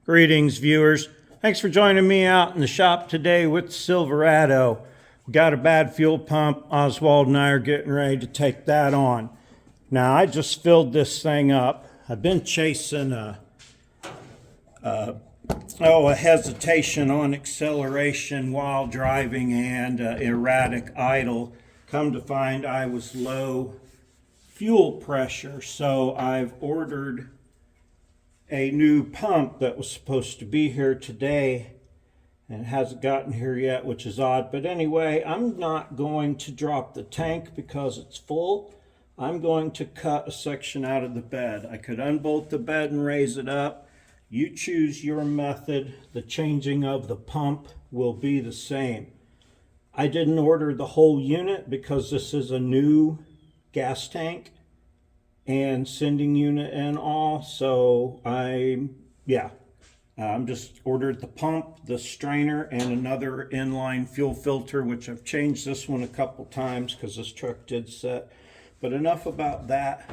Greetings, viewers. Thanks for joining me out in the shop today with the Silverado. We got a bad fuel pump. Oswald and I are getting ready to take that on. Now, I just filled this thing up. I've been chasing a hesitation on acceleration while driving and erratic idle. Come to find I was low fuel pressure, so I've ordered a new pump that was supposed to be here today and it hasn't gotten here yet, which is odd. But anyway, I'm not going to drop the tank because it's full. I'm going to cut a section out of the bed. I could unbolt the bed and raise it up. You choose your method. The changing of the pump will be the same. I didn't order the whole unit because this is a new gas tank and sending unit and all, so I'm just ordered the pump, the strainer, and another inline fuel filter, which I've changed this one a couple times because this truck did set. But enough about that.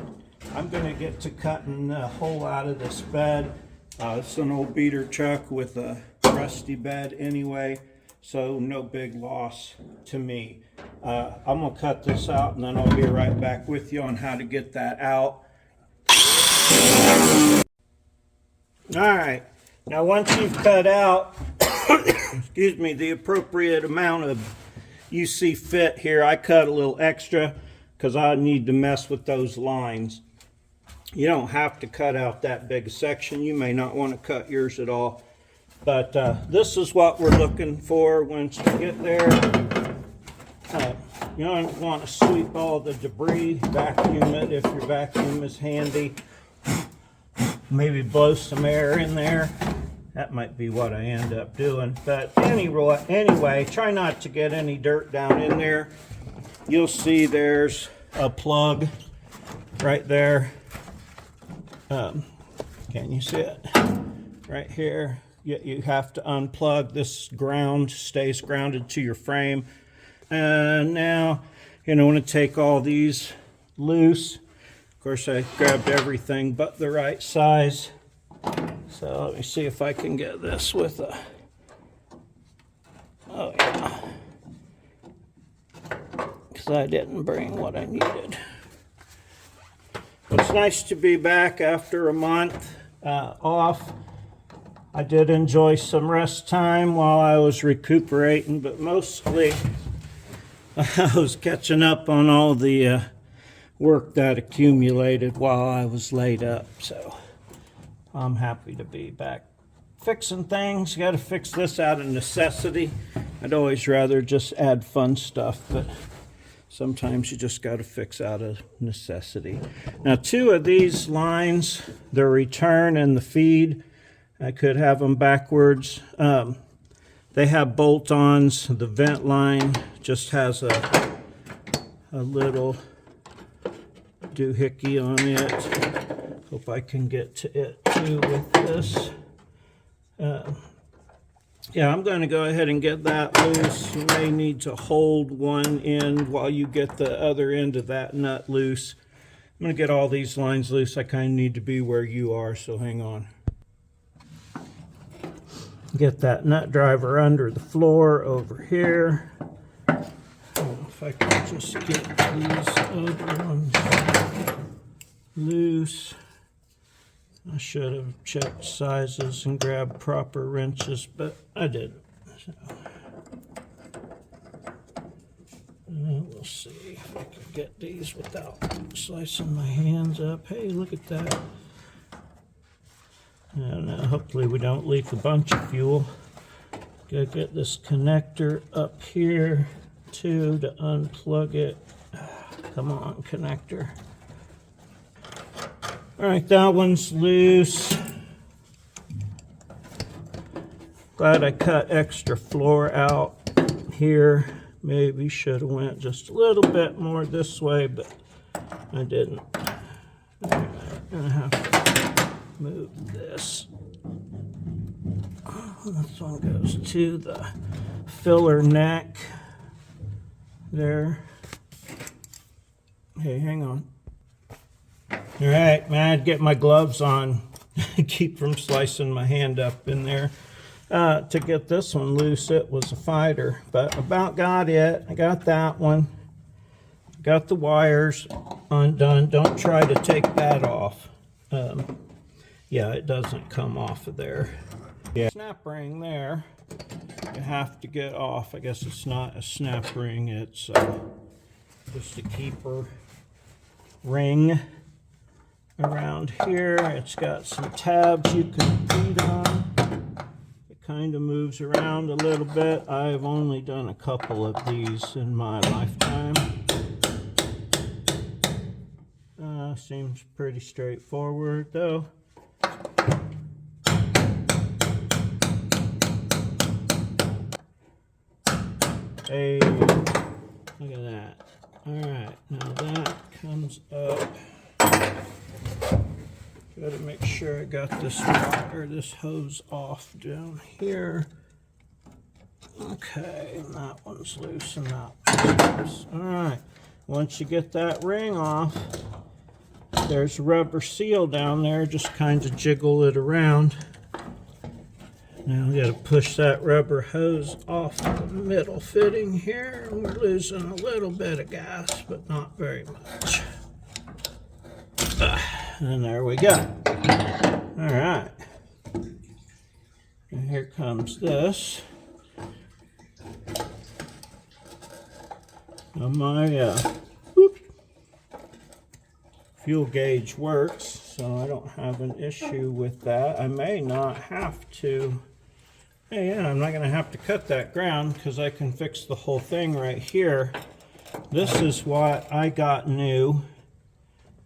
I'm going to get to cutting the hole out of this bed. It's an old beater truck with a rusty bed anyway, so no big loss to me. I'm going to cut this out and then I'll be right back with you on how to get that out. Alright, now once you've cut out excuse me, the appropriate amount of you see fit here, I cut a little extra because I need to mess with those lines. You don't have to cut out that big a section. You may not want to cut yours at all. But this is what we're looking for once you get there. You don't want to sweep all the debris, vacuum it if your vacuum is handy. Maybe blow some air in there. That might be what I end up doing. But anyway, try not to get any dirt down in there. You'll see there's a plug right there. Can you see it? Right here. You have to unplug. This ground stays grounded to your frame. And now you're going to want to take all these loose. Of course, I grabbed everything but the right size. So let me see if I can get this with a... Oh, yeah. Because I didn't bring what I needed. It's nice to be back after a month off. I did enjoy some rest time while I was recuperating, but mostly I was catching up on all the work that accumulated while I was laid up. So I'm happy to be back fixing things. Got to fix this out of necessity. I'd always rather just add fun stuff, but sometimes you just got to fix out of necessity. Now, two of these lines, the return and the feed, I could have them backwards. They have bolt-ons. The vent line just has a little doohickey on it. Hope I can get to it too with this. Yeah, I'm going to go ahead and get that loose. You may need to hold one end while you get the other end of that nut loose. I'm going to get all these lines loose. I kind of need to be where you are, so hang on. Get that nut driver under the floor over here. If I can just get these other ones loose. I should have checked sizes and grabbed proper wrenches, but I didn't. So, we'll see if I can get these without slicing my hands up. Hey, look at that. And hopefully we don't leak a bunch of fuel. Gotta get this connector up here too to unplug it. Come on, connector. All right, that one's loose. Glad I cut extra floor out here. Maybe should have went just a little bit more this way, but I didn't. I'm gonna have to move this. This one goes to the filler neck there. Hey, hang on. All right, man, I'd get my gloves on. keep from slicing my hand up in there. To get this one loose, it was a fighter, but about got it. I got that one. Got the wires undone. Don't try to take that off. Yeah, it doesn't come off of there. Yeah. Snap ring there. You have to get off. I guess it's not a snap ring. It's just a keeper ring around here. It's got some tabs you can beat on. Kind of moves around a little bit. I've only done a couple of these in my lifetime. Seems pretty straightforward though. Hey, look at that. Alright, now that comes up. Gotta make sure I got this wire, this hose off down here. Okay, and that one's loose and that one's loose. Alright, once you get that ring off, there's a rubber seal down there. Just kind of jiggle it around. Now we gotta push that rubber hose off the middle fitting here. We're losing a little bit of gas, but not very much. And there we go. All right. And here comes this. Now my fuel gauge works, so I don't have an issue with that. I may not have to. Hey, yeah, I'm not going to have to cut that ground because I can fix the whole thing right here. This is what I got new.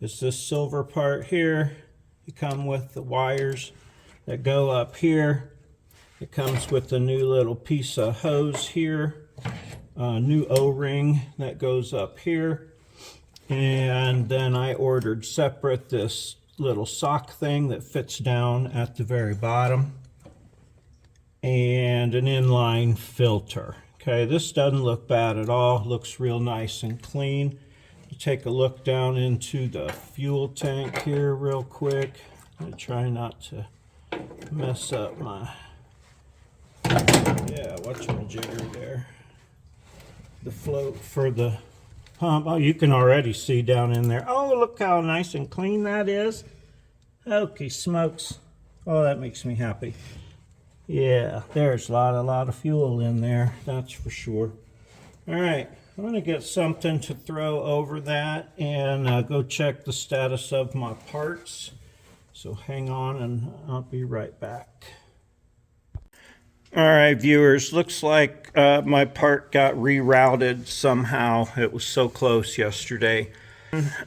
It's this silver part here. You come with the wires that go up here. It comes with a new little piece of hose here. New O-ring that goes up here. And then I ordered separate this little sock thing that fits down at the very bottom. And an inline filter. Okay, this doesn't look bad at all. Looks real nice and clean. Take a look down into the fuel tank here real quick. I try not to mess up my, whatchamajigger there. The float for the pump. Oh, you can already see down in there. Oh, look how nice and clean that is. Okay, smokes. Oh, that makes me happy. Yeah, there's a lot of fuel in there, that's for sure. All right, I'm going to get something to throw over that and go check the status of my parts. So hang on and I'll be right back. All right, viewers, looks like my part got rerouted somehow. It was so close yesterday.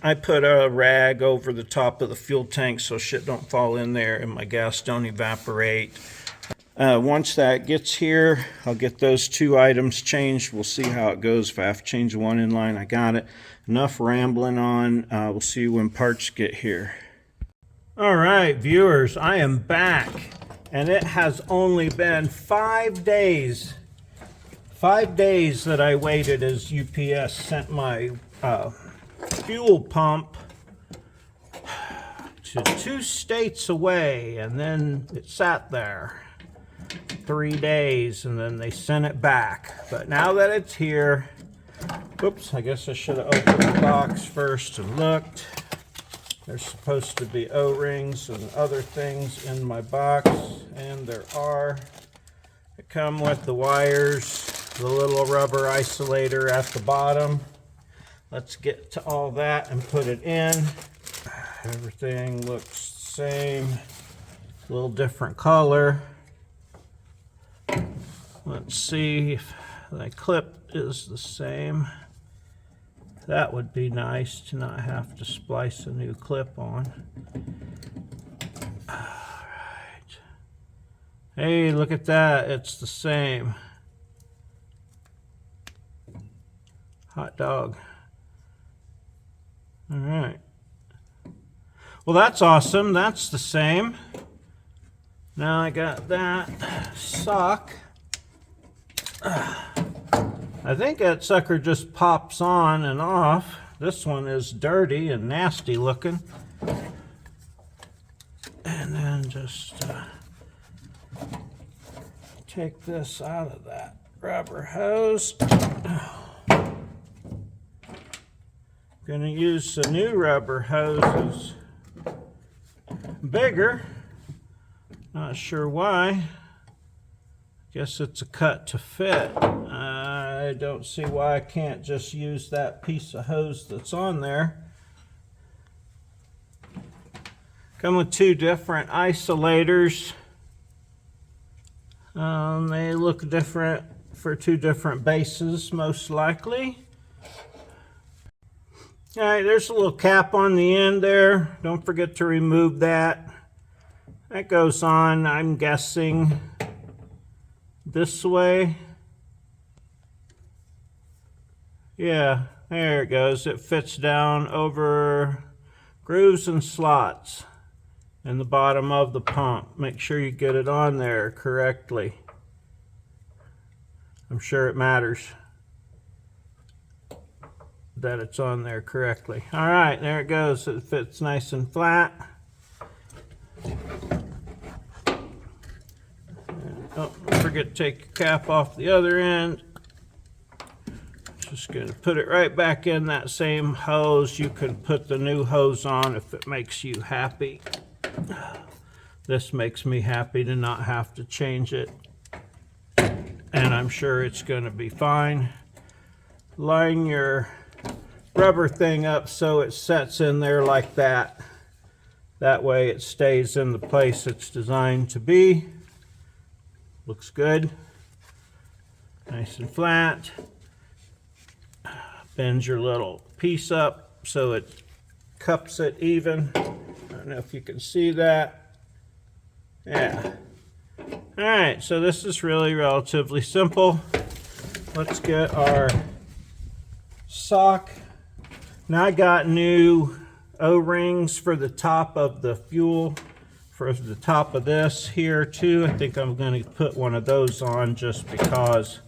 I put a rag over the top of the fuel tank so shit don't fall in there and my gas don't evaporate. Once that gets here, I'll get those two items changed. We'll see how it goes. If I have to change one inline, I got it. Enough rambling on. We'll see when parts get here. All right, viewers, I am back. And it has only been 5 days. 5 days that I waited as UPS sent my fuel pump to 2 states away. And then it sat there 3 days and then they sent it back. But now that it's here, whoops, I guess I should have opened the box first and looked. There's supposed to be O-rings and other things in my box, and there are. They come with the wires, the little rubber isolator at the bottom. Let's get to all that and put it in. Everything looks the same, a little different color. Let's see if the clip is the same. That would be nice to not have to splice a new clip on. All right. Hey, look at that. It's the same. Hot dog. All right. Well, that's awesome. That's the same. Now I got that sock. I think that sucker just pops on and off. This one is dirty and nasty looking. And then and just take this out of that rubber hose. Going to use the new rubber hoses. Bigger. Not sure why. Guess it's a cut to fit. I don't see why I can't just use that piece of hose that's on there. Come with two different isolators. They look different for two different bases, most likely. All right, there's a little cap on the end there. Don't forget to remove that. That goes on, I'm guessing, this way. Yeah, there it goes. It fits down over grooves and slots in the bottom of the pump. Make sure you get it on there correctly. I'm sure it matters that it's on there correctly. All right, there it goes. It fits nice and flat. Oh, don't forget to take your cap off the other end. Just gonna put it right back in that same hose. You can put the new hose on if it makes you happy. This makes me happy to not have to change it. And I'm sure it's gonna be fine. Line your rubber thing up so it sets in there like that. That way it stays in the place it's designed to be. Looks good. Nice and flat. Bend your little piece up so it cups it even. I don't know if you can see that. Yeah. All right, so this is really relatively simple. Let's get our sock. Now I got new O-rings for the top of the fuel, for the top of this here too. I think I'm going to put one of those on just because,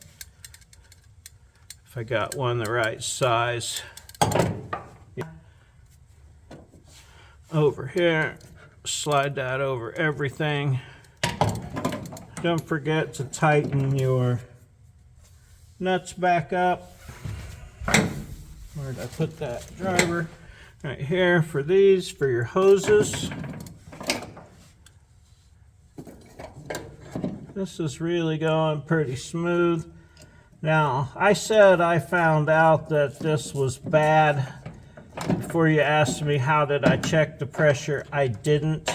if I got one the right size. Over here, slide that over everything. Don't forget to tighten your nuts back up. Where did I put that driver? Right here for these, for your hoses. This is really going pretty smooth. Now, I said I found out that this was bad before you asked me how did I check the pressure. I didn't.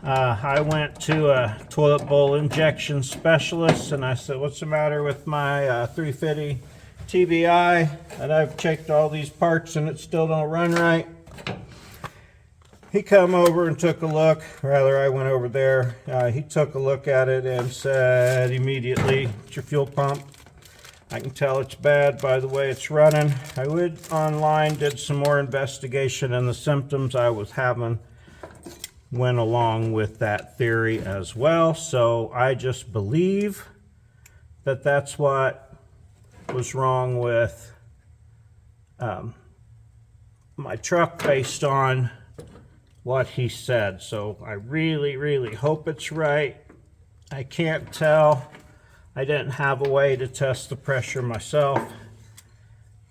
I went to a toilet bowl injection specialist and I said, what's the matter with my 350 TBI? And I've checked all these parts and it still don't run right. He come over and took a look, rather I went over there. He took a look at it and said immediately, it's your fuel pump. I can tell it's bad by the way it's running. I went online, did some more investigation, and the symptoms I was having went along with that theory as well. So I just believe that that's what was wrong with my truck based on what he said. So I really, really hope it's right. I can't tell. I didn't have a way to test the pressure myself.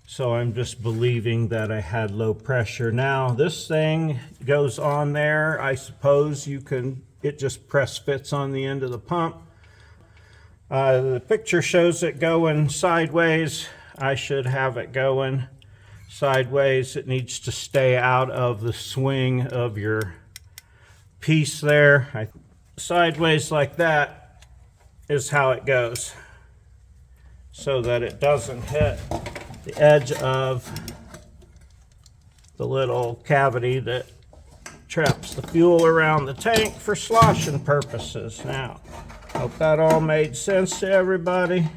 So I'm just believing that I had low pressure. Now this thing goes on there. I suppose you can, it just press fits on the end of the pump. The picture shows it going sideways. I should have it going sideways. It needs to stay out of the swing of your piece there. Sideways like that is how it goes, so that it doesn't hit the edge of the little cavity that traps the fuel around the tank for sloshing purposes. Now, hope that all made sense to everybody,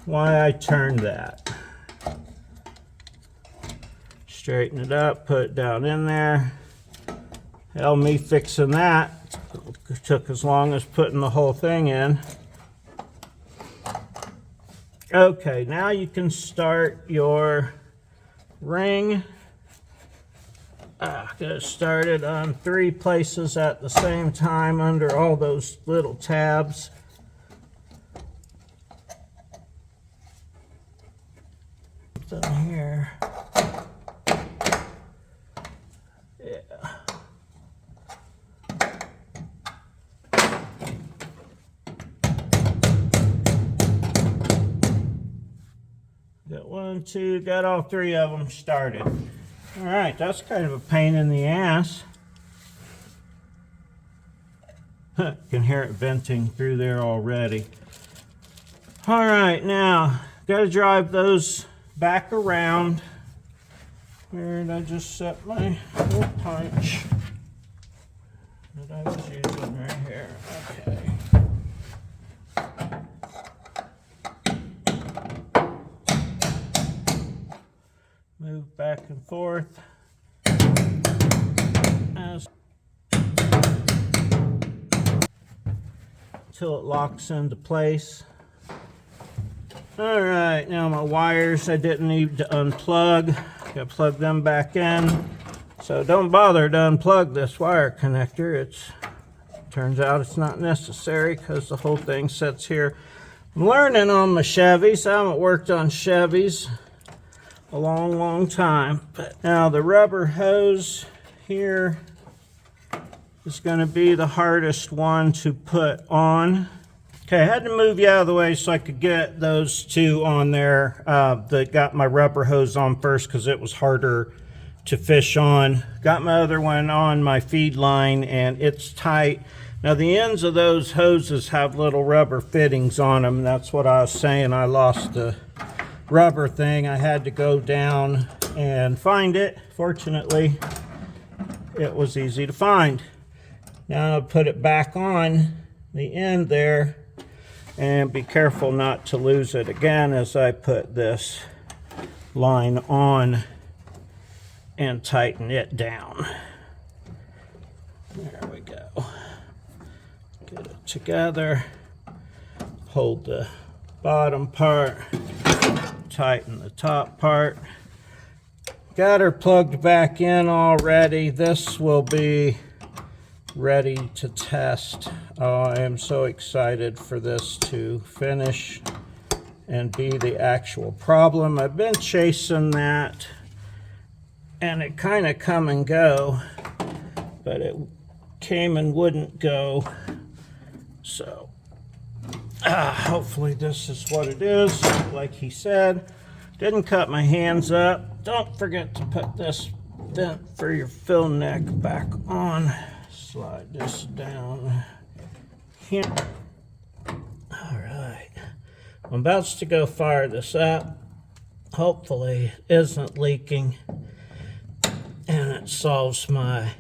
why I turned that. Straighten it up, put it down in there. Hell, me fixing that took as long as putting the whole thing in. Okay, now you can start your ring. Get it started on 3 places at the same time under all those little tabs. Something here. Yeah. Got 1, 2, got all 3 of them started. All right, that's kind of a pain in the ass. You can hear it venting through there already. All right, now, got to drive those back around. Where did I just set my little punch that I was using right here? Okay. Move back and forth until it locks into place. All right, now my wires I didn't need to unplug. Got to plug them back in. So don't bother to unplug this wire connector. Turns out it's not necessary because the whole thing sits here. I'm learning on my Chevys. I haven't worked on Chevys a long time. But now the rubber hose here is going to be the hardest one to put on. Okay, I had to move you out of the way so I could get those 2 on there that got my rubber hose on first because it was harder to fish on. Got my other one on my feed line and it's tight. Now the ends of those hoses have little rubber fittings on them. That's what I was saying. I lost the rubber thing. I had to go down and find it. Fortunately, it was easy to find. Now I'll put it back on the end there and be careful not to lose it again as I put this line on and tighten it down. There we go. Get it together. Hold the bottom part. Tighten the top part. Got her plugged back in already. This will be ready to test. Oh, I am so excited for this to finish and be the actual problem. I've been chasing that and it kind of come and go, but it came and wouldn't go. So hopefully this is what it is. Like he said, didn't cut my hands up. Don't forget to put this vent for your fill neck back on. Slide this down here. All right, I'm about to go fire this up. Hopefully it isn't leaking and it solves my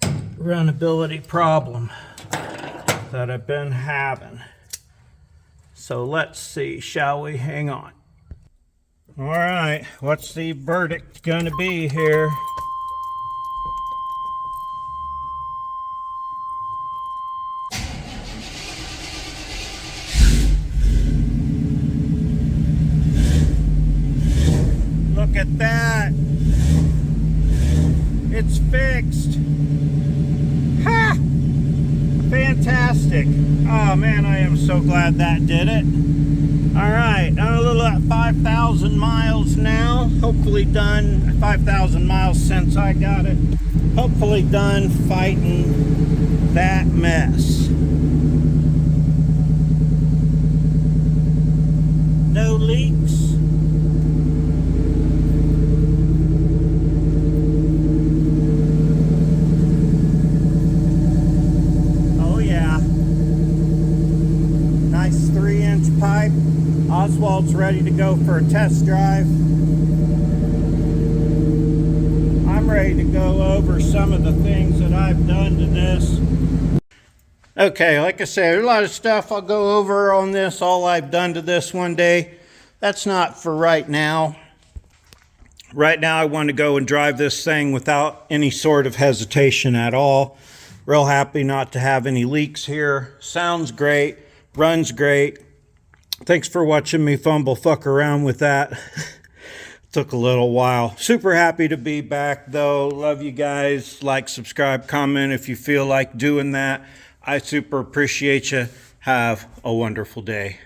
runnability problem that I've been having. So let's see, shall we? Hang on. All right, what's the verdict gonna be here? Look at that. It's fixed. Ha! Fantastic. Oh man, I am so glad that did it. All right, I'm a little at 5,000 miles now. Hopefully done, 5,000 miles since I got it. Hopefully done fighting that mess. No leaks. Nice 3-inch pipe. Oswald's ready to go for a test drive. I'm ready to go over some of the things that I've done to this. Okay, like I said, there's a lot of stuff I'll go over on this, all I've done to this one day. That's not for right now. Right now I want to go and drive this thing without any sort of hesitation at all. Real happy not to have any leaks here. Sounds great. Runs great. Thanks for watching me fuck around with that Took a little while. Super happy to be back though. Love you guys. Like, subscribe, comment if you feel like doing that. I super appreciate you. Have a wonderful day.